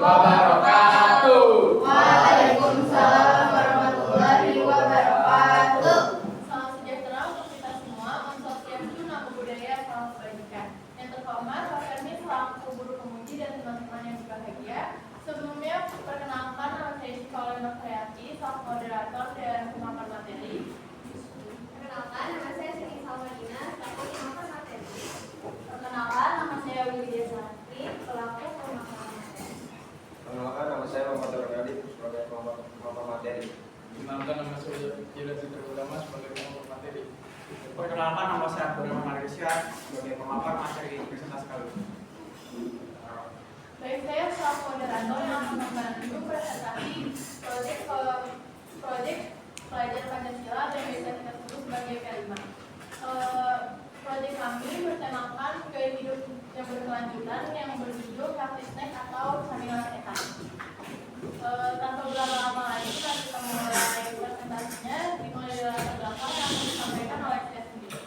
wabarakatuh. Waalaikumsalam warahmatullahi wabarakatuh. Salam sejahtera untuk kita semua. Om Swastiastu, Namo Buddhaya, salam kebajikan. Yang terhormat Pak Fermi selaku guru pemuji dan teman-teman yang berbahagia. Sebelumnya perkenalkan, nama saya Syifa Nurhayati, selaku moderator dan pemaparan materi. Perkenalkan, nama saya Siti Salmadina, selaku pemaparan materi. Perkenalkan, nama saya Widya Santri, pelaku pemaparan materi. Perkenalkan, nama saya Muhammad Radit sebagai pemaparan materi. Perkenalkan, nama saya Yudha Citra Ulama sebagai pemaparan materi. Perkenalkan, nama saya Abdurrahman Arsyad sebagai pemaparan materi presentasi kali ini. Baik, saya selaku moderator yang akan membantu presentasi proyek pelajar Pancasila dan bisa kita sebut sebagai P5. Proyek kami bertemakan gaya hidup yang berkelanjutan yang berjudul Healthy Snack atau camilan sehat. Tanpa berlama-lama lagi kita mulai presentasinya dimulai dari latar belakang yang akan disampaikan oleh saya sendiri.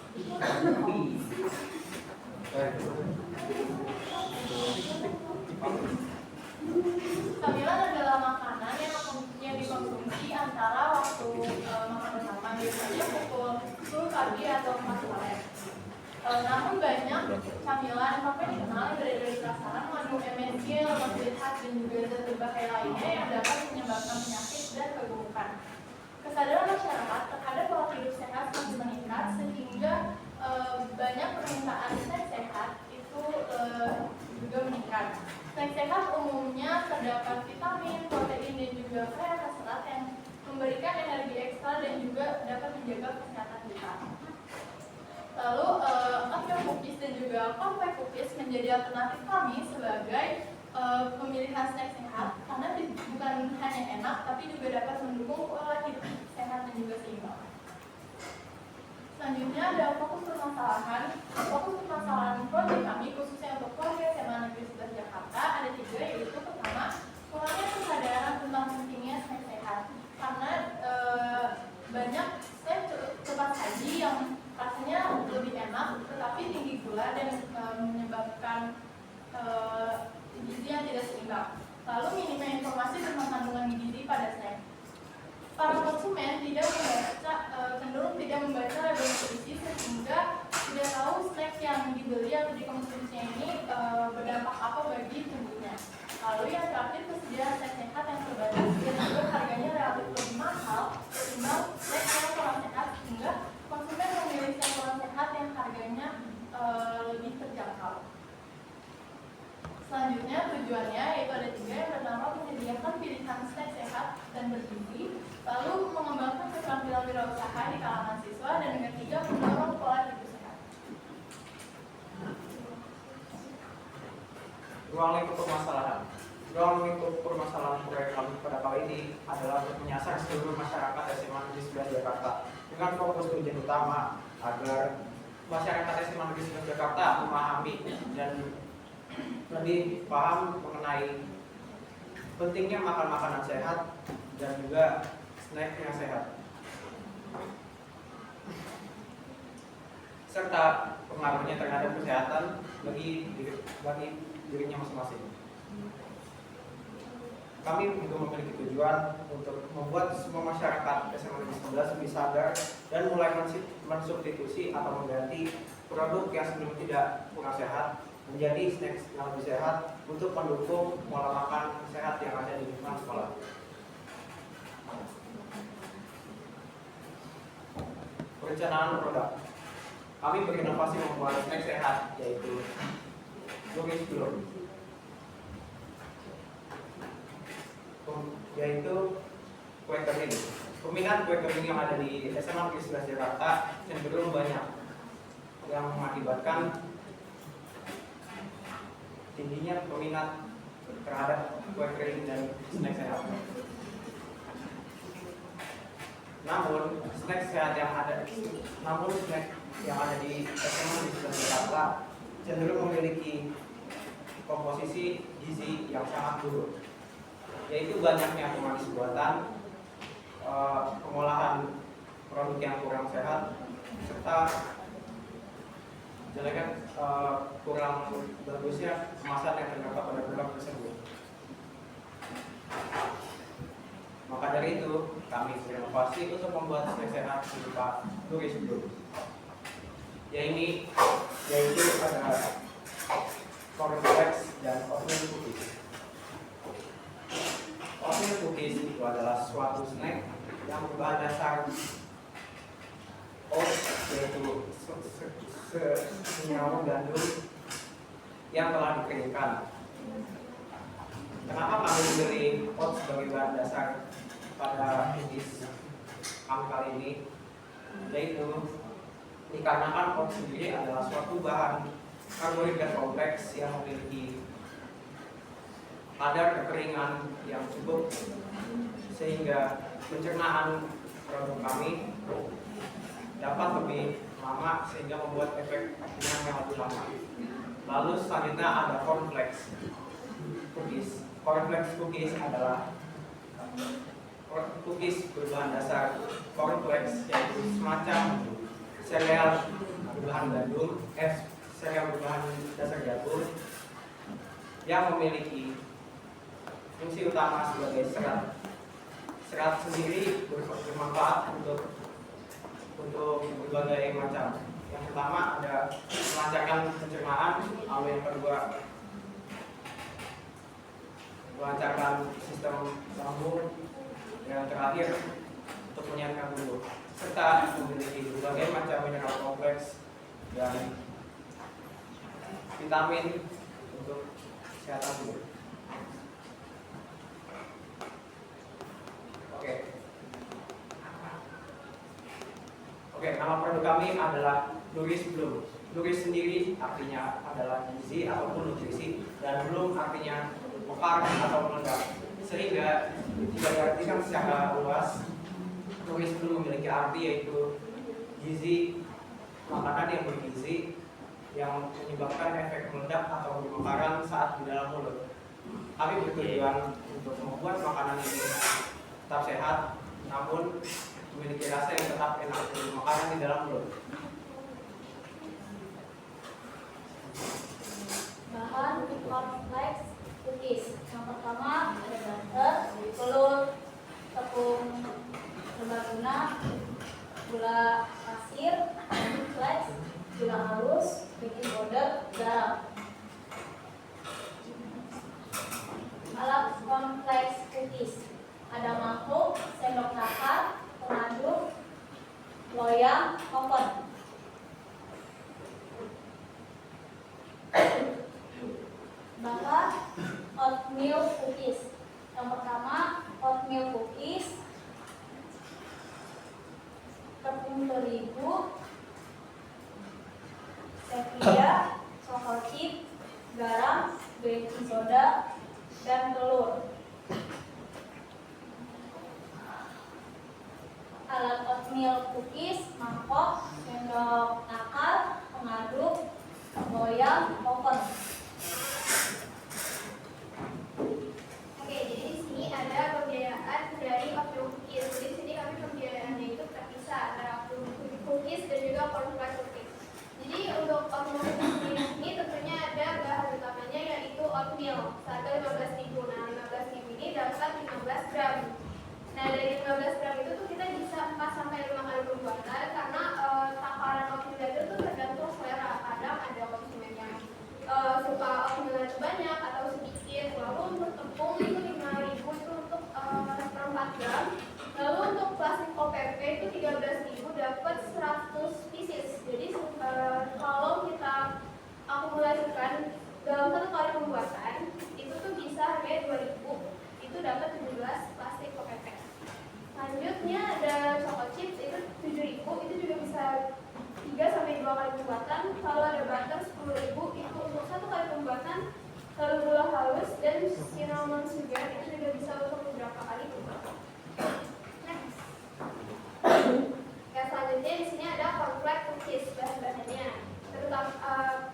Camilan adalah makanan yang dikonsumsi antara waktu makan bersama, biasanya pukul 10 pagi atau 4 sore. Namun banyak camilan sampai dikenal dari pasaran mengandung MSG, lemak jenuh dan juga zat berbahaya lainnya yang dapat menyebabkan penyakit dan kegemukan. Kesadaran masyarakat terhadap pola hidup sehat semakin meningkat sehingga banyak permintaan snack sehat itu juga meningkat. Snack sehat umumnya terdapat vitamin, protein dan juga kaya serat yang memberikan energi ekstra dan juga dapat menjaga kesehatan kita. Lalu Oatmeal cookies dan juga cornflake cookies menjadi alternatif kami sebagai pemilihan snack sehat karena bukan hanya enak tapi juga dapat mendukung pola hidup sehat dan juga seimbang. Selanjutnya ada fokus permasalahan proyek kami khususnya untuk keluarga SMA Negeri 11 Jakarta ada 3, yaitu pertama kurangnya kesadaran tentang pentingnya snack sehat karena banyak snack cepat saji yang rasanya lebih enak tetapi tinggi gula dan menyebabkan gizi yang tidak seimbang. Lalu minimnya informasi tentang kandungan gizi pada snack. Para konsumen cenderung tidak membaca label nutrisi sehingga tidak tahu snack yang dibeli atau dikonsumsinya ini berdampak apa bagi tubuhnya. Lalu yang terakhir persediaan snack sehat yang terbatas dan juga harganya relatif lebih mahal ketimbang snack yang kurang sehat sehingga konsumen memilih snack kurang sehat yang harganya lebih terjangkau. Selanjutnya tujuannya yaitu ada 3, yang pertama menyediakan pilihan snack sehat dan bergizi, lalu mengembangkan keterampilan wirausaha di kalangan siswa, dan yang ketiga mendorong pola hidup sehat. Ruang lingkup permasalahan proyek kami pada kali ini adalah untuk menyasar seluruh masyarakat SMA Negeri 11 Jakarta dengan fokus tujuan utama agar masyarakat SMA Negeri 11 Jakarta memahami dan lebih paham mengenai pentingnya makan makanan sehat dan juga snack yang sehat serta pengaruhnya terhadap kesehatan bagi dirinya masing-masing. Kami juga memiliki tujuan untuk membuat semua masyarakat SMA Negeri 11 lebih sadar dan mulai mensubstitusi atau mengganti produk yang sebelumnya tidak kurang sehat menjadi snack yang lebih sehat untuk mendukung pola makan sehat yang ada di lingkungan sekolah. Perencanaan produk. Kami berinovasi membuat snack sehat yaitu Lumis Glow, yaitu kue kering. Peminat kue kering yang ada di SMA Negeri 11 Jakarta cenderung banyak yang mengakibatkan tingginya peminat terhadap kue kering dan snack sehat. Namun snack yang ada di SMA di Jakarta cenderung memiliki komposisi gizi yang sangat buruk, yaitu banyaknya pemanis buatan, pengolahan produk yang kurang sehat, serta kurang bagusnya kemasan yang terdapat pada produk tersebut. kami berinovasi untuk membuat snack sehat berupa Nourish Bloom. Yaitu ada cornflakes dan oatmeal cookies. Oatmeal cookies itu adalah suatu snack yang berbahan dasar oats, yaitu senyawa gandum yang telah dikeringkan. Kenapa kami memilih oats sebagai bahan dasar pada cookies kami kali ini? Yaitu dikarenakan oats sendiri adalah suatu bahan karbohidrat kompleks yang memiliki kadar kekeringan yang cukup sehingga pencernaan produk kami dapat lebih lama sehingga membuat efek kenyang yang lebih lama. Lalu selanjutnya ada cornflakes cookies. Cornflakes cookies adalah cookies berbahan dasar cornflakes, yaitu semacam sereal berbahan gandum, sereal berbahan dasar jagung yang memiliki fungsi utama sebagai serat. Serat sendiri bermanfaat untuk berbagai macam. Yang pertama ada melancarkan pencernaan, lalu yang kedua melancarkan sistem lambung, yang terakhir untuk menyehatkan tubuh, serta memiliki berbagai macam mineral kompleks dan vitamin untuk kesehatan tubuh. Oke, nama produk kami adalah Nourish Bloom. Nourish sendiri artinya adalah gizi ataupun nutrisi, dan Bloom artinya mekar atau meledak. Sehingga jika diartikan secara luas, Nourish Bloom memiliki arti yaitu gizi, makanan yang bergizi yang menyebabkan efek meledak atau pemekaran saat di dalam mulut. Kami bertujuan untuk membuat makanan ini tetap sehat, namun memiliki rasa yang tetap enak dari makanan di dalam mulut. Bahan cornflakes cookies. Yang pertama ada butter, telur, tepung serbaguna, gula pasir, cornflakes, gula halus, baking powder, garam. Alat cornflakes cookies. Ada mangkuk, sendok makan, pengaduk, loyang, oven. Bahan oatmeal cookies. Yang pertama oatmeal cookies, tepung terigu, stevia, chocolate chip, garam, baking soda, dan telur. Alat oatmeal cookies, mangkok, sendok nakar, pengaduk, loyang, oven. Oke, jadi di sini ada pembiayaan dari oatmeal cookies. Jadi di sini kami pembiayaannya itu terpisah antara oatmeal cookies dan juga cornflakes cookies. Jadi untuk oatmeal cookies ini tentunya ada bahan utamanya yaitu oatmeal seharga 15.000. Nah, 15.000 ini dapat 15 gram. Nah, dari 15 gram itu tuh kita bisa 4 sampai 5 kali pembuatan karena takaran oatmeal itu tuh tergantung selera. Kadang ada konsumen yang suka oatmeal banyak atau sedikit. Lalu untuk tepung itu 5.000 itu untuk seperempat gram. Lalu untuk plastik OPP itu 13.000 dapat 100 pieces. Jadi kalau kita akumulasikan dalam 1 kali pembuatan itu tuh bisa harganya 2.000. Itu dapat 17 plastik OPP. Selanjutnya ada chocolate chips itu 7.000, itu juga bisa 3 sampai 2 kali pembuatan. Kalau ada butter 10.000 itu untuk 1 kali pembuatan. Lalu gula halus dan cinnamon sugar itu juga bisa untuk beberapa kali pembuatan. Next. Yang selanjutnya di sini ada cornflakes cookies bahan-bahannya. Terutama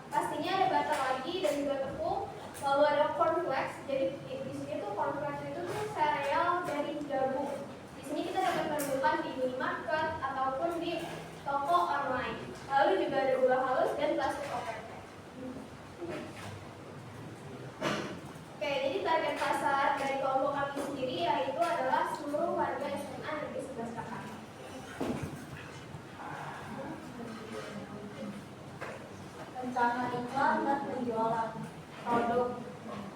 pastinya ada butter lagi dan juga tepung. Lalu ada cornflakes. Jadi di sini tuh cornflakes itu tuh sereal dari jagung. Di sini kita dapat menemukan di minimarket ataupun di toko online. Lalu juga ada gula halus dan plastik OPP. Oke, jadi target pasar dari pemesan dan penjualan. Produk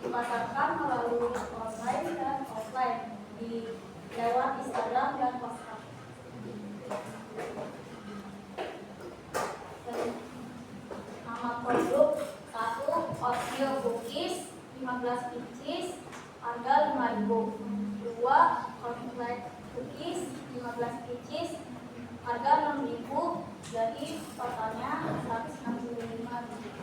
dipasarkan melalui online dan offline di lewat Instagram dan WhatsApp. Nama produk 1. Oatmeal cookies 15 pieces harga 5.000. 2. Cornflake cookies 15 pieces harga 6.000, jadi totalnya 165.000.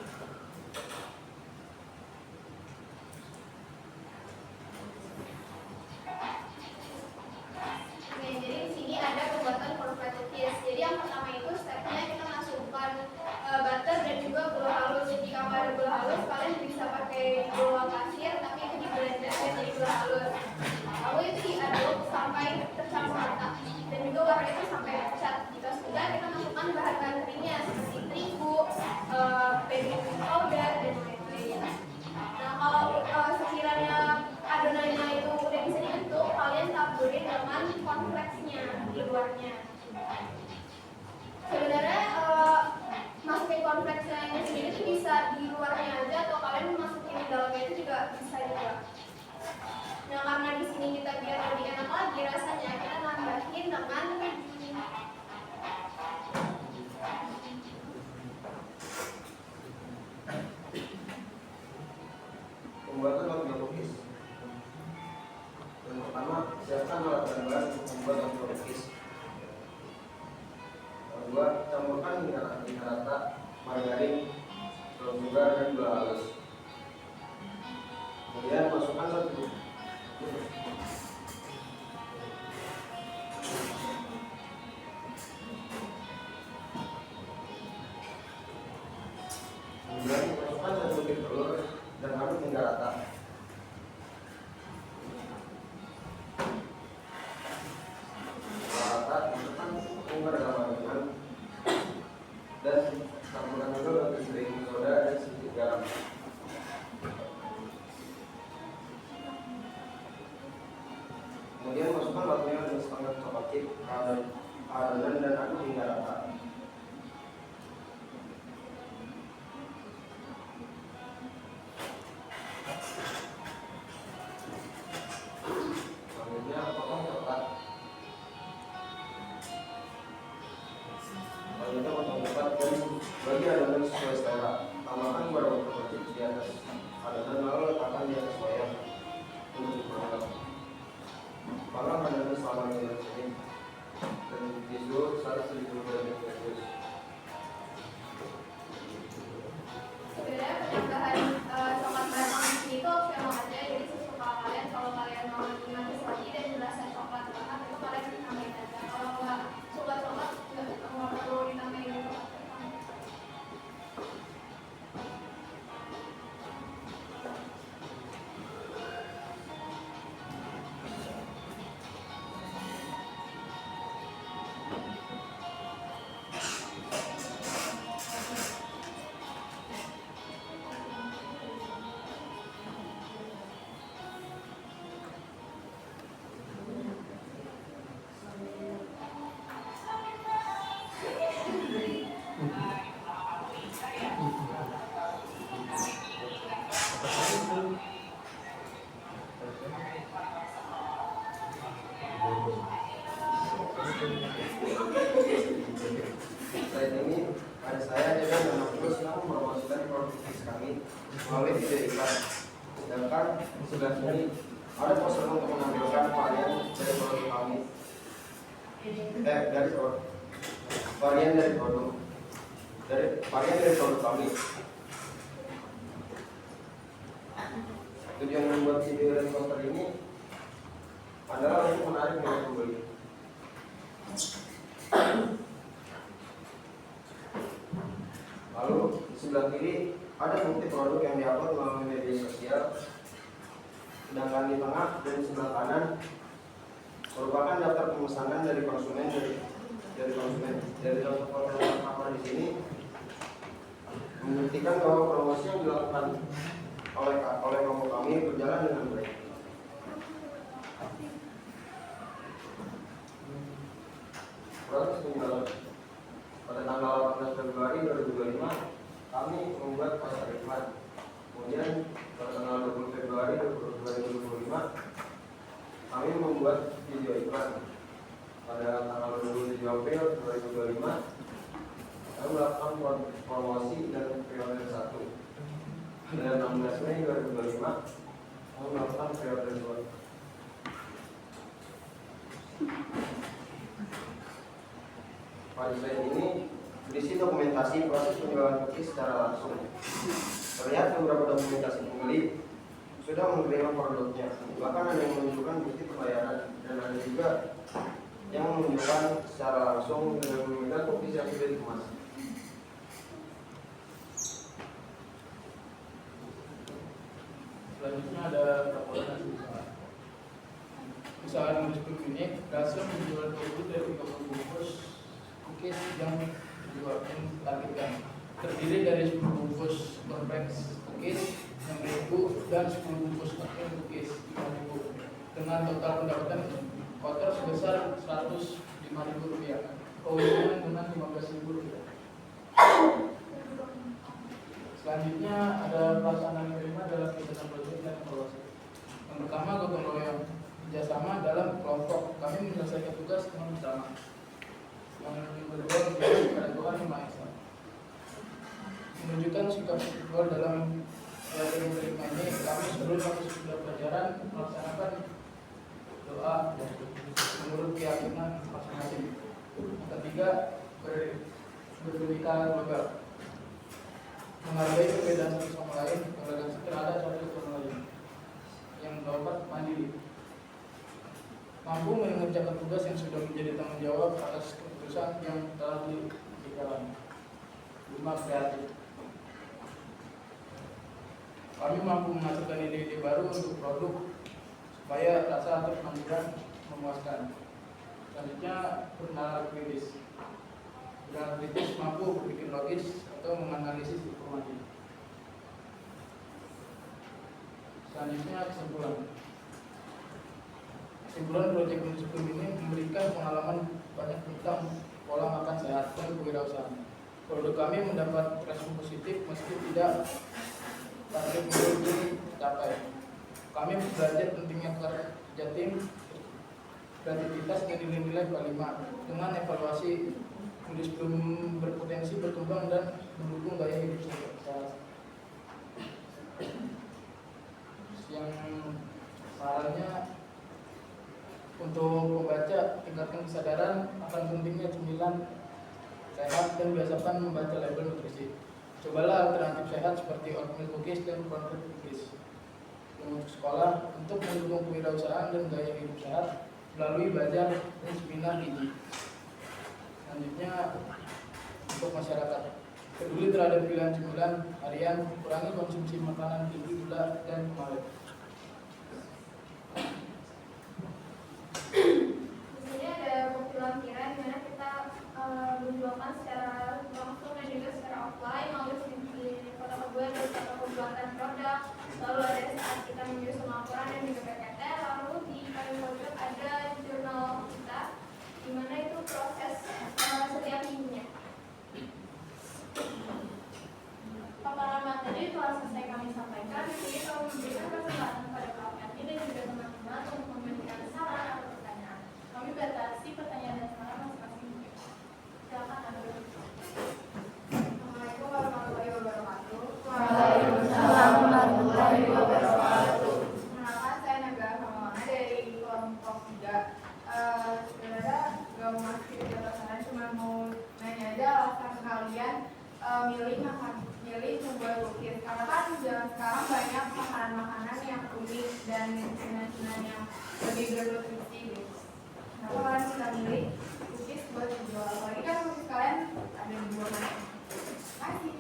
Oke, jadi di sini ada pembuatan cornflake cookies. Jadi yang pertama itu stepnya kita masukkan butter dan juga gula halus. Jika nggak ada gula halus, kalian bisa pakai gula pasir, tapi itu di blender dan jadi gula halus. Lalu itu diaduk sampai tercampur rata dan juga warna itu sampai pucat. Jika sudah, kita masukkan bahan-bahan keringnya seperti terigu, baking powder dan lain-lain. Nah, kalau sekiranya adonannya itu udah bisa dibentuk, kalian taburin dengan cornflakesnya di luarnya. Sebenarnya masukin cornflakesnya ini sendiri itu bisa di luarnya aja, atau kalian masukin di dalamnya itu juga bisa juga. Nah, karena di sini kita biar lebih enak lagi rasanya, kita nambahin dengan keju. Pembuatan oatmeal cookies. Yang pertama, siapkan alat bahan untuk membuat oatmeal cookies. Yang kedua, campurkan hingga rata margarin, telur sugar, dan gula halus. Kemudian masukkan 1 butir telur dan aduk hingga rata. Setelah rata, masukkan tepung dalam adonan dan campurkan dulu dengan baking soda dan sedikit garam. Kemudian masukkan oatmeal dan setengah coklat chip ke adonan dan aduk hingga rata. Selanjutnya potong coklat. Dan bagi adonan sesuai selera. Tambahkan beberapa coklat chip di atas adonan lalu letakkan di atas wayar untuk dipanggang. Panggang adonan selama 5 menit dan di suhu 170 derajat Celcius. Sebenarnya penambahan coklat batang di sini itu opsional aja, jadi sesuka kalian. Kalau kalian mau manis lagi dan rasa coklat batang itu kalian tambahin aja. Kalau nggak suka coklat, nggak perlu ditambahin coklat batang. Slide ini ada saya dan nama Tulus yang mempromosikan produk kami melalui video iklan. Sedangkan di sebelah sini ada poster untuk menampilkan varian dari produk kami. Varian dari produk kami. Tujuan membuat video dan poster ini adalah untuk menarik minat pembeli. Lalu di sebelah kiri ada bukti produk yang diupload melalui media sosial. Sedangkan di tengah dan di sebelah kanan merupakan daftar pemesanan dari konsumen dari daftar apa di sini membuktikan bahwa promosi yang dilakukan oleh kelompok kami berjalan dengan baik. Proses penjualan pada tanggal 18 Februari 2025 kami membuat poster Pada slide ini berisi dokumentasi proses penjualan cookies secara langsung. Terlihat beberapa dokumentasi pembeli sudah menerima produknya, bahkan ada yang menunjukkan bukti pembayaran, dan ada juga yang menunjukkan secara langsung dengan memegang cookies yang sudah dikemas. Selanjutnya ada laporan hasil usaha. Usaha Nurul Klinik berhasil menjual 20 dari 30 bungkus cookies yang ditargetkan. Terdiri dari 10 bungkus cornflakes cookies 6.000 dan 10 bungkus oatmeal cookies 5.000 dengan total pendapatan kotor sebesar Rp105.000, keuntungan dengan Rp15.000. Selanjutnya ada pelaksanaan yang kelima dalam kegiatan proyek dan evaluasi. Yang pertama, gotong royong kerjasama dalam kelompok. Kami menyelesaikan tugas dengan bersama. Yang kedua, kekeluargaan 5S. Menunjukkan sikap individual dalam pelajaran kelima ini, kami sebelum masuk sudah pelajaran melaksanakan doa menurut keyakinan masing-masing. Yang ketiga, berbeda global, menghargai perbedaan satu sama lain, toleransi terhadap satu sama lain. Yang keempat, mandiri, mampu mengerjakan tugas yang sudah menjadi tanggung jawab atas keputusan yang telah dijalankan. 5, kreatif, kami mampu menghasilkan ide-ide baru untuk produk supaya rasa atau penampilan memuaskan. Selanjutnya, bernalar kritis. Bernalar kritis mampu berpikir logis atau menganalisis informasi. Selanjutnya, kesimpulan. Kesimpulan proyek Nurul ini memberikan pengalaman banyak tentang pola makan sehat dan kewirausahaan. Produk kami mendapat respon positif meski tidak target belum tercapai. Kami belajar pentingnya kerja tim, kreativitas dan nilai-nilai kelima dengan evaluasi menulis belum berpotensi berkembang dan mendukung gaya hidup sehat. Yang sarannya untuk pembaca, tingkatkan kesadaran akan pentingnya cemilan sehat dan biasakan membaca label nutrisi. Cobalah alternatif sehat seperti oatmeal cookies dan cornflakes cookies. Untuk sekolah, untuk mendukung kewirausahaan dan gaya hidup sehat melalui belajar dan seminar gizi. Selanjutnya, untuk masyarakat, peduli terhadap pilihan cemilan harian, kurangi konsumsi makanan tinggi gula dan pemalat. Di sini ada bukti lampiran di mana kita menjualkan secara langsung dan juga secara offline, lalu di kota kedua ada kota pembuatan produk, lalu ada saat kita menyusun laporan dan juga PPT, lalu di paling pojok ada jurnal kita, di mana itu proses setiap minggunya. Paparan materi telah selesai kami sampaikan. Di sini kami memberikan kesempatan kepada Pak ini dan juga teman-teman untuk memberikan saran atau pertanyaan. Kami batasi pertanyaan dan saran masing-masing. Silakan Anda. Assalamualaikum warahmatullahi wabarakatuh. Waalaikumsalam warahmatullahi wabarakatuh. Perkenalkan, saya Naga Hamana dari kelompok 3. Sebenarnya gak mau masuk ke sana, cuma mau nanya aja alasan kalian milih membuat cookies. Karena kan zaman sekarang banyak makanan-makanan yang unik dan makanan yang lebih bernutrisi gitu. Kenapa kalian bisa milih cookies buat dijual? Apalagi kan cookies kalian ada di dua mana? Kasih.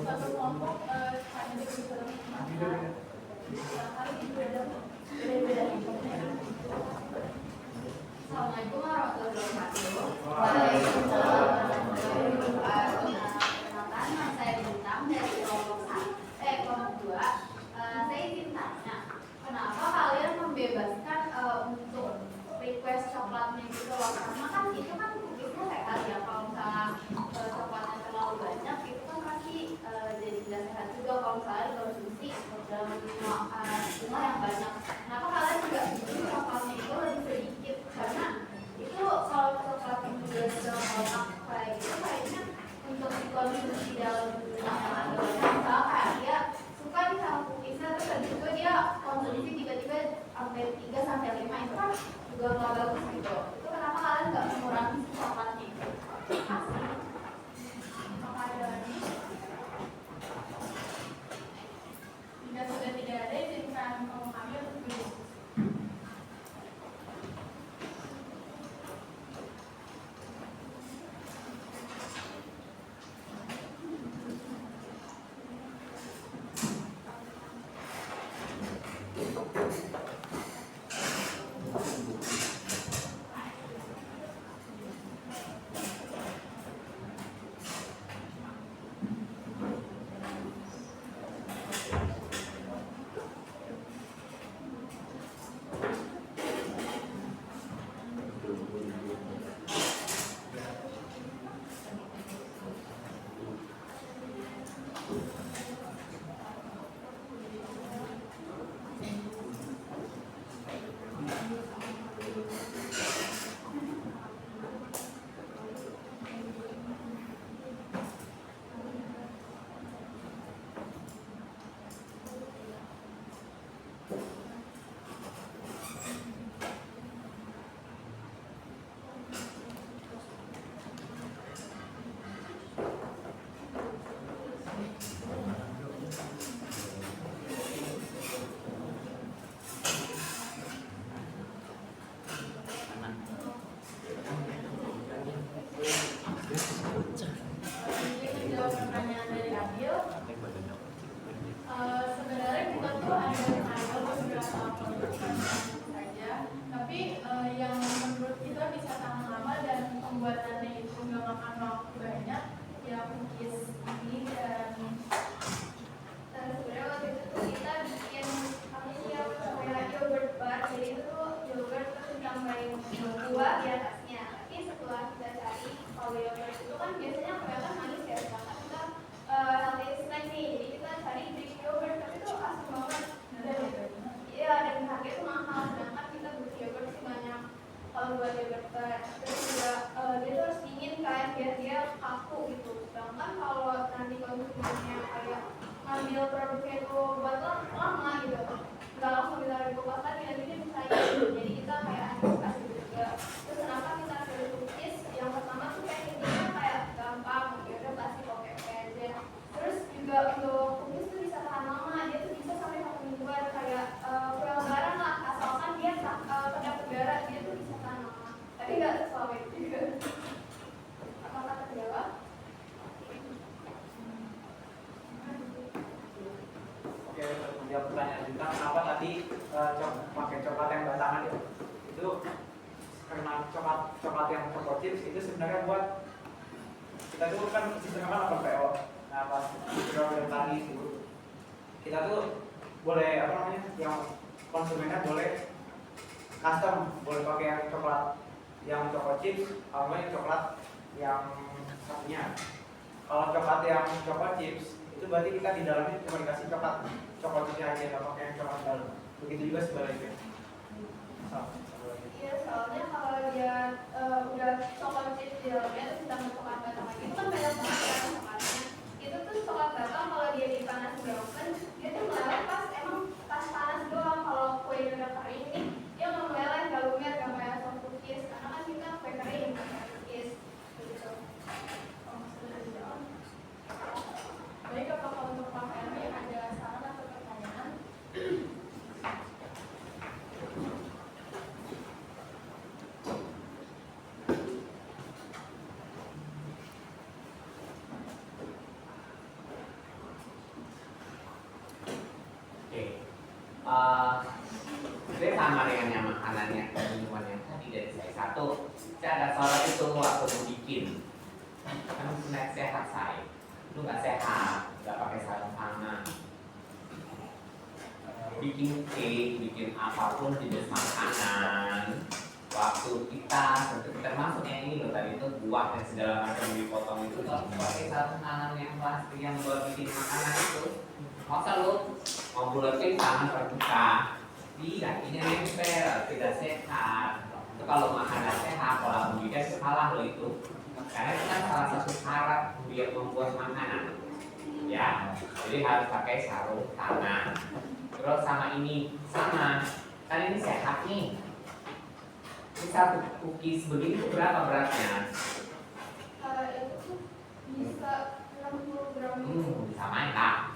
Satu kelompok hanya bisa bermakan. Assalamualaikum warahmatullahi wabarakatuh. Waalaikumsalam. Perkenalkan, nama saya Bintang dari kelompok 2. Saya ingin tanya, kenapa kalian membebaskan untuk request coklatnya gitu loh? Karena kan itu kan cookiesnya sehat ya. Kalau misalnya coklatnya terlalu banyak, itu kan pasti jadi tidak sehat juga. Kalau misalnya konsumsi dalam jumlah yang banyak, kenapa kalian juga bikin coklatnya itu lebih sedikit? Karena itu kalau coklat yang sudah dalam kotak kayak gitu, kayaknya untuk dikonsumsi dalam di atasnya. Tapi setelah kita cari kalau yogurt itu kan biasanya kebanyakan manis ya, sedangkan kita healthy snack nih, jadi kita cari Greek yogurt tapi itu asam banget dan iya dan harga itu mahal, sedangkan kita butuh yogurt sih banyak kalau buat yogurt. Terus juga dia tuh harus dingin kan biar dia kaku gitu, sedangkan kalau nanti konsumennya kayak ngambil produknya itu buat lama gitu nggak langsung ditaruh di kulkas lagi, nanti dia bisa hilang. Jadi kita kayak antisipasi juga. Terus kenapa kita pilih cookies? Yang pertama tuh packagingnya kayak gampang, ya udah pasti pakai aja. Terus juga untuk cookies tuh bisa tahan lama, dia tuh bisa sampai 1 mingguan kayak kue lebaran lah, asalkan dia kedap udara dia tuh bisa tahan lama. Tapi nggak selama itu juga. Apakah terjawab? Oke, untuk menjawab pertanyaan Bintang, kenapa tadi pakai coklat yang batangan itu karena coklat yang choco chips itu sebenarnya buat kita tuh kan sistemnya kan 8 PO. Nah pas program tadi itu kita tuh boleh apa namanya yang konsumennya boleh custom, boleh pakai yang coklat yang choco chips atau yang coklat yang satunya. Kalau coklat yang choco chips itu berarti kita di dalamnya cuma dikasih coklat chipsnya aja, nggak pakai yang coklat dalam. Begitu juga sebaliknya. Iya, soalnya kalau dia udah coklat chips di dalamnya terus ditambah coklat batang lagi, itu kan banyak banget kan coklatnya. Itu tuh coklat batang kalau dia dipanasin di oven, dia tuh meleleh pas panas doang. Kalau kue udah kering nih, dia nggak meleleh, nggak lumer, nggak kayak soft cookies. Karena kan kita kue kering, bukan cookies. Gitu. Baik, apakah untuk Pak Fermi ada saran atau pertanyaan? Saya sama dengan yang makanannya dan minuman yang tadi dari saya. Satu, saya ada salah itu waktu mau bikin kan snack sehat saya itu nggak sehat, nggak pakai sarung tangan, bikin cake, bikin apapun jenis makanan waktu kita termasuk yang ini loh tadi itu buah dan segala macam dipotong itu kalau pakai sarung tangan yang plastik yang buat bikin makanan itu masa lo mau buletin tangan terbuka. Tidak, ini nempel, tidak sehat. Itu kalau makanan sehat, pola pembibitan itu salah loh itu. Karena itu kan salah satu syarat biar membuat makanan. Ya, jadi harus pakai sarung tangan. Terus sama ini, sama. Kan ini sehat nih. Ini satu cookies begini itu berapa beratnya? Itu tuh bisa 60 gram. Bisa main lah.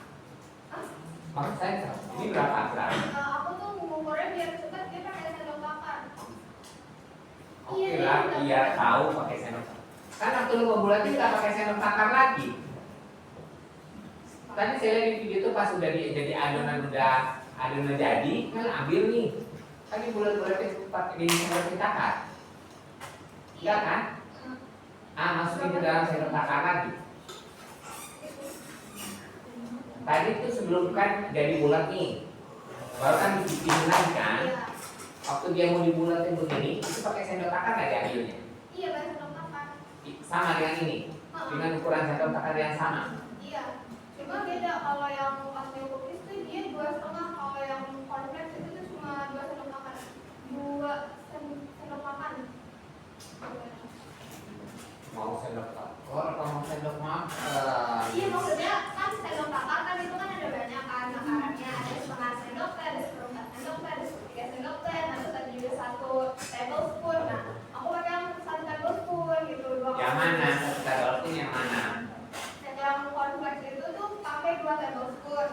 Maksud saya, ini berapa berat? Aku tuh mengukurnya biar cepat, dia pakai sendok makan. Oke lah, biar tahu pakai sendok. Kan waktu lu ngebulatin nggak pakai sendok takar lagi. Tadi saya lihat di video itu pas udah jadi adonan jadi, kan ambil nih. Kan bulat-bulatnya pakai di sendok takar. Iya kan? Masukin ke dalam sendok takar lagi. Tadi itu sebelum kan jadi bulat nih, baru kan dibikin lagi kan. Waktu dia mau dibulatin begini, itu pakai sendok takar nggak diambilnya? Iya, pakai sendok makan. Sama dengan ini, dengan ukuran sendok takar yang sama. Iya, cuma beda. Kalau yang pastel cookies itu dia 2,5, kalau yang cornflakes itu tuh cuma 2 sendok makan. 2 sendok makan. Mau sendok takar atau mau sendok makan? Iya, maksudnya kan sendok takar kan itu kan ada banyak kan takarannya, ada setengah sendok teh, ada seperempat sendok teh, ada 1/3 sendok teh, nah terus ada juga 1 tablespoon. Nah, aku pakai yang 1 tablespoon gitu. Yang mana? 1 tablespoon yang mana? Yang cornflakes itu tuh pakai 2 tablespoon.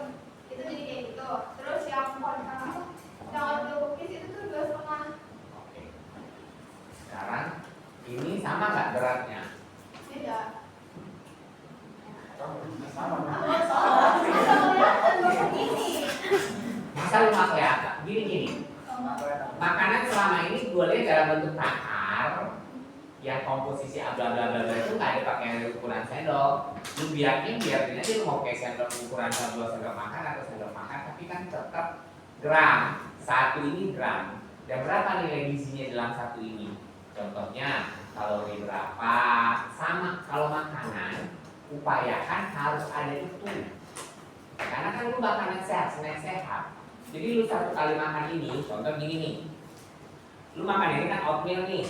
Itu jadi kayak gitu. Terus yang oatmeal cookies itu tuh 2,5. Oke. Sekarang ini sama nggak beratnya? Beda. Sama. Masa lu nggak kelihatan? Gini. Makanan selama ini gue lihat dalam bentuk takar, yang komposisi bla bla bla itu nggak ada pakai ukuran sendok. Lu biarnya aja lu mau pakai sendok ukuran 2 sendok makan atau sendok makan, tapi kan tetap gram. Satu ini gram. Dan berapa nilai gizinya dalam satu ini? Contohnya kalori berapa, sama kalau makanan upayakan harus ada itu. Karena kan lu makanan sehat, snack sehat. Jadi lu satu kali makan ini, contoh gini nih. Lu makan ini kan oatmeal nih.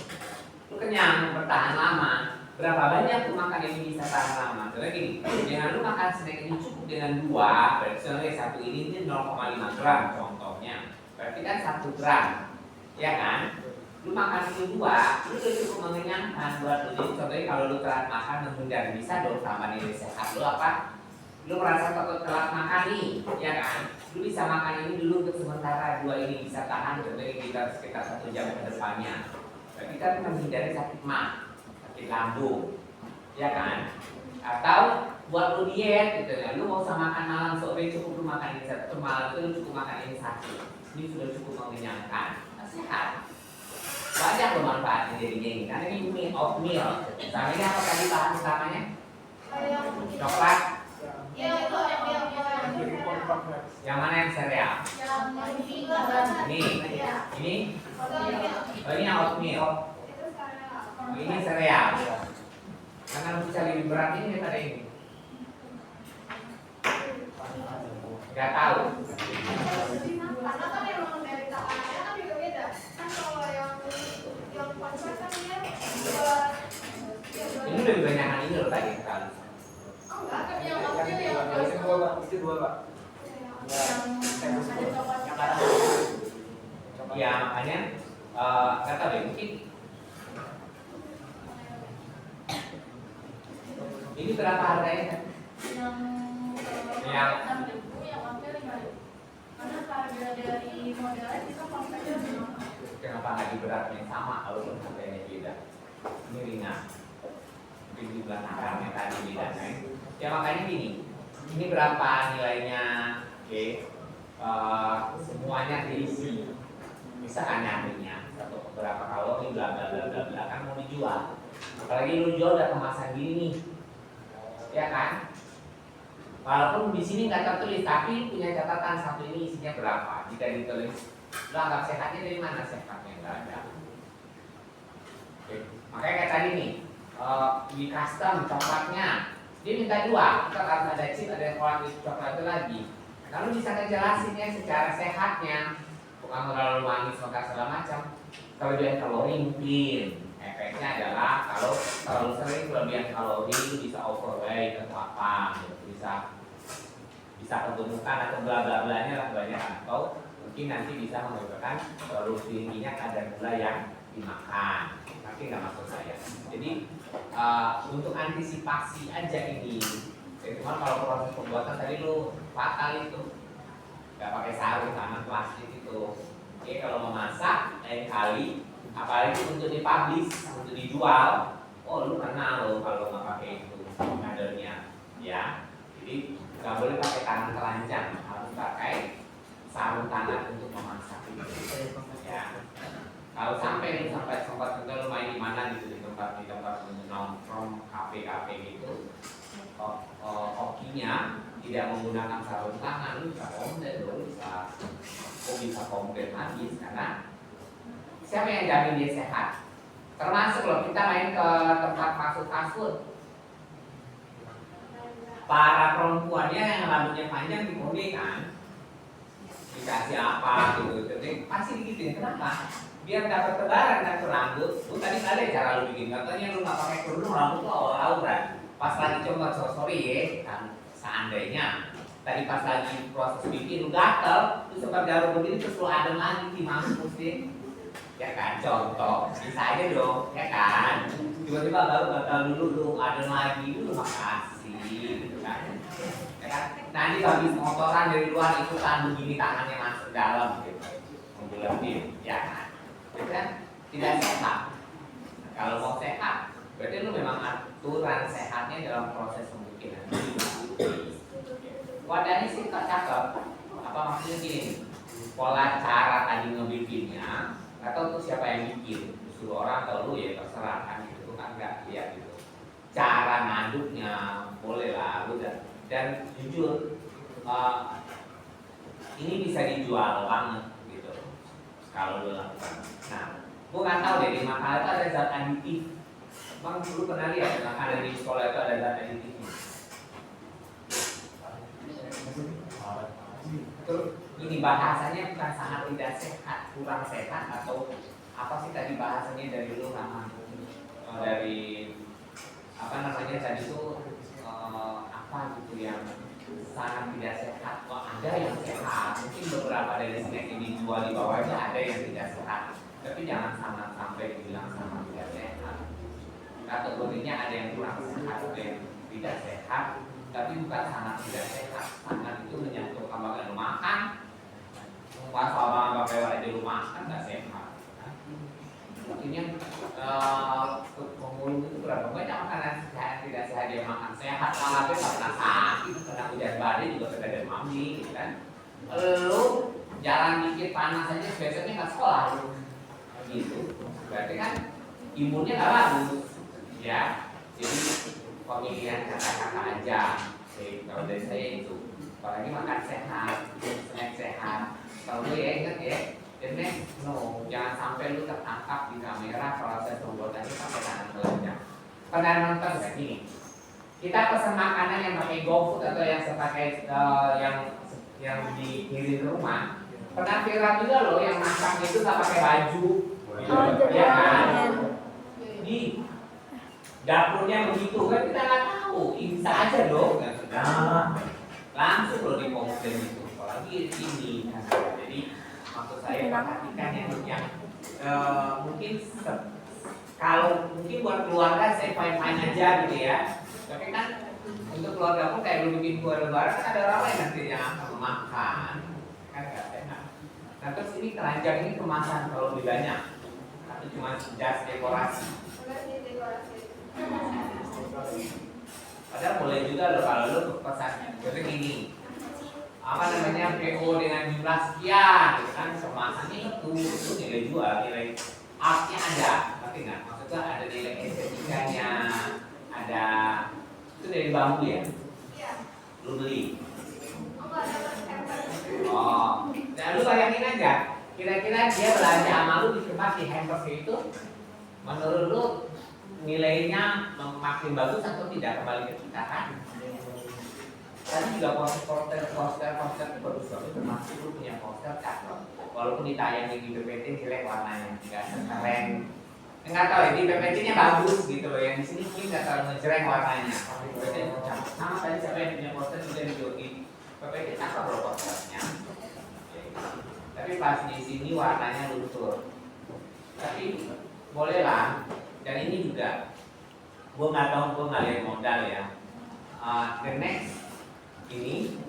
Lu kenyang, bertahan lama. Berapa banyak lu makan ini bisa tahan lama? Contohnya gini, dengan lu makan snack ini cukup dengan 2, berarti contohnya satu ini 0,5 gram contohnya. Berarti kan 1 gram, ya kan? Lu makan itu 2, lu udah cukup mengenyangkan buat lu. Jadi contohnya kalau lu telat makan menghindar bisa dong sama nilai sehat lu apa? Lu merasa takut telat makan nih, ya kan? Lu bisa makan ini dulu untuk sementara, 2 ini bisa tahan contohnya kita sekitar 1 jam ke depannya. Berarti kan menghindari sakit mah, sakit lambung, ya kan? Atau buat lu diet gitu ya, lu mau usah makan malam sore, cukup lu makan ini satu malam itu lu cukup makan ini 1. Ini sudah cukup mengenyangkan, sehat. Banyak loh manfaatnya jadinya ini, karena ini mie oatmeal. Misalnya ini apa tadi bahan utamanya? Coklat. Iya, itu Yang mana yang sereal? Ini. Ini? Oh, ini oatmeal. Oh, ini sereal. Karena bisa lebih berat ini daripada ini. Gak tahu. karena kan emang dari tahanannya kan juga beda. Kan kalau yang konsep kan dia buat Ini lebih banyak ini loh tadi kan. oh enggak kan Yang oatmeal yang Itu 2 Pak, itu 2 Pak. yang ada coklatnya. Ya makanya kata deh mungkin ini berapa harganya? Yang 6.000, yang oatmeal 5.000. Karena harga dari modelnya itu konsepnya lebih mahal. Kenapa nggak di beratnya sama kalau harganya beda? Ini ringan. Mungkin jumlah gramnya tadi beda kan? Ya makanya gini, ini berapa nilainya? Oke, semuanya diisi. Misalkan nyamenya atau berapa kalori bla bla bla bla bla kan mau dijual. Apalagi lu jual udah kemasan gini nih, ya kan? Walaupun di sini nggak tertulis, tapi punya catatan satu ini isinya berapa. Jika ditulis, lu anggap sehatnya dari mana sehatnya nggak ada. Oke. Makanya kayak tadi nih, di custom coklatnya dia minta 2, kita harus ada chip, ada coklat itu lagi. Kalau bisa ngejelasinnya secara sehatnya, bukan terlalu manis maka segala macam. Kelebihan kalori mungkin efeknya adalah kalau terlalu sering kelebihan kalori itu bisa overweight atau apa, gitu. bisa kegemukan atau bla bla blanya lah banyak, atau mungkin nanti bisa menyebabkan terlalu tingginya kadar gula yang dimakan. Tapi nggak maksud saya. Jadi untuk antisipasi aja ini. Jadi kalau proses pembuatan tadi lu fatal itu nggak pakai sarung sama plastik itu. Oke, kalau memasak lain kali, apalagi untuk dipublish, untuk dijual, oh lu kenal lo kalau nggak pakai itu kadernya, ya. Jadi nggak boleh pakai tangan telanjang, harus pakai sarung tangan untuk memasak itu, ya. Kalau sampai sempat lu main di mana gitu di tempat nongkrong kafe gitu, kokinya tidak menggunakan sarung tangan, lu bisa komplain loh, bisa komplain habis karena siapa yang jamin dia sehat? Termasuk loh kita main ke tempat fast food, para perempuannya yang rambutnya panjang dikode kan, dikasih apa gitu, jadi pasti digituin. Kenapa? Biar dapat tebaran kan ke rambut. Lu tadi ada cara lu bikin, katanya lu nggak pakai kerudung rambut lu awal-awal. Pas lagi coba sorry ya, kan seandainya tadi pas lagi proses bikin lu gatel, lu sempat jarum begini terus lu adem lagi di mampus sih, ya kan? Contoh, bisa aja dong, ya kan? Tiba-tiba baru gatel dulu lu adem lagi, lu makasih, gitu kan? Ya kan? Nanti habis motoran dari luar ikutan begini tangannya masuk dalam, gitu, menggeletin, ya kan? Itu kan tidak sehat. Kalau mau sehat, berarti lu memang aturan sehatnya dalam proses pembikinan. Wadahnya sih tak cakep. Apa maksudnya gini? Pola cara tadi ngebikinnya, atau tuh siapa yang bikin? Suruh orang atau lu ya terserah kan gitu kan nggak lihat gitu. Cara ngaduknya boleh lah, udah. Dan jujur, ini bisa dijual banget gitu kalau lu lakukan. Nah, Gue nggak tahu deh di makanan itu ada zat aditif. Bang dulu pernah lihat makanan di sekolah itu ada zat aditifnya. Terus ini bahasanya bukan sangat tidak sehat, kurang sehat atau apa sih tadi bahasanya dari lu nama dari apa namanya tadi itu apa gitu yang sangat tidak sehat. Wah, ada yang sehat, mungkin beberapa dari snack yang dijual di bawahnya ada yang tidak sehat, tapi jangan sampai dibilang sama tidak sehat. Kategorinya ada yang kurang sehat, ada yang tidak sehat, tapi bukan sangat tidak sehat. Sangat itu menyangkut apa lu makan, pas abang pakai aja lu makan nggak sehat. Artinya pemulung itu berapa banyak makanan sehat tidak sehat dia makan sehat malah dia pernah sakit kena hujan badai juga sudah ada mami gitu kan. Lu jalan dikit panas aja besoknya nggak sekolah lu gitu, berarti kan imunnya nggak bagus ya. Jadi pemilihan kata-kata aja kalau dari saya itu, apalagi makan sehat, snack sehat. Kalau lu ya ingat ya, dan next, jangan sampai lu tertangkap di kamera proses pembuatannya sampai tangan telanjang. Pernah nonton nggak gini? Kita pesan makanan yang pakai GoFood atau yang sepakai yang dikirim ke rumah. Pernah viral juga loh yang masak itu nggak pakai baju, ya kan? Di dapurnya begitu kan kita nggak tahu, bisa aja loh. Nah, langsung loh dikomplain itu, apalagi ini. Jadi maksud saya perhatikan yang mungkin kalau mungkin buat keluarga saya fine aja gitu ya, tapi kan untuk keluarga pun kayak lu bikin kue lebaran kan ada orang lain nanti yang akan makan kan nggak enak. Nah terus ini keranjang ini kemasan kalau lebih banyak atau cuma jas dekorasi? Padahal boleh juga loh kalau lu pesannya jadi gini, apa namanya PO dengan jumlah sekian gitu kan, kemasannya itu nilai jual, nilai artnya ada, tapi nggak maksudnya ada nilai estetikanya, ada itu dari bambu ya? Iya. Lu beli? Enggak ada hamper. Oh, nah lu bayangin aja, kira-kira dia belanja sama lu di tempat di hampers itu, menurut lu nilainya makin bagus atau tidak, kembali ke kita kan? Tadi juga poster itu bagus banget, termasuk lu punya poster cakep. Walaupun ditayangin di PPT jelek warnanya, nggak keren. Nggak tahu ya, di PPT-nya bagus gitu loh, yang di sini mungkin nggak terlalu ngejreng warnanya. Sama tadi siapa yang punya poster juga di PPT cakep loh posternya. Tapi pas di sini warnanya luntur. Tapi boleh lah. Dan ini juga, gue nggak tahu, gue nggak lihat modal ya. The next ini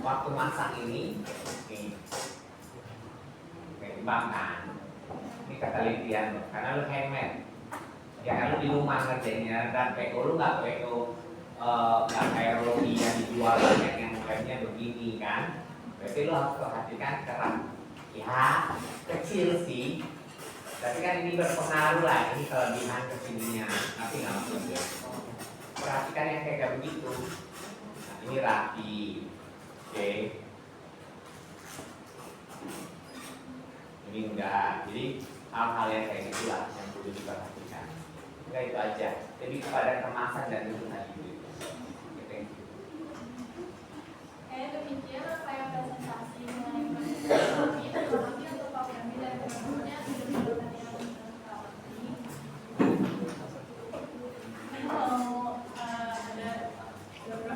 waktu masak ini kembangkan ini ketelitian loh, karena lu handmade ya kan, lu di rumah ngerjainnya dan PO lu nggak PO nggak kayak roti yang dijual banyak yang mukanya begini kan, berarti lu harus perhatikan keran ya kecil sih, tapi kan ini berpengaruh lah, ini kelebihan kesininya, tapi nggak maksudnya perhatikan yang kayak begitu. Ini rapi, oke. Ini enggak, jadi hal-hal yang kayak gitulah yang perlu diperhatikan. Enggak itu aja, jadi kepada kemasan dan itu tadi. Oke. Demikian apa yang presentasi mengenai presentasi kami. Terima kasih untuk Pak Yami dan teman-temannya sudah melakukan yang ini. Mau ada beberapa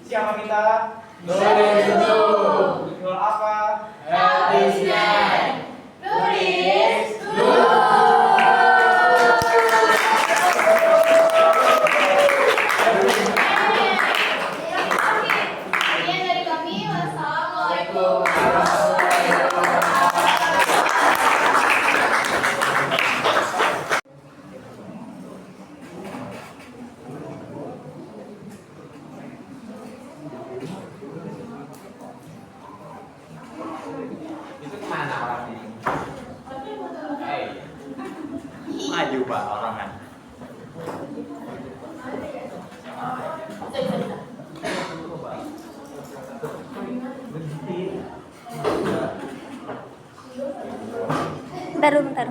Siapa kita? Jual apa? Sekian dari kami. Wassalamualaikum. Itu kemana orangnya? Maju pak orangan. Bisa, bisa, bisa. Bentar dulu, bentar.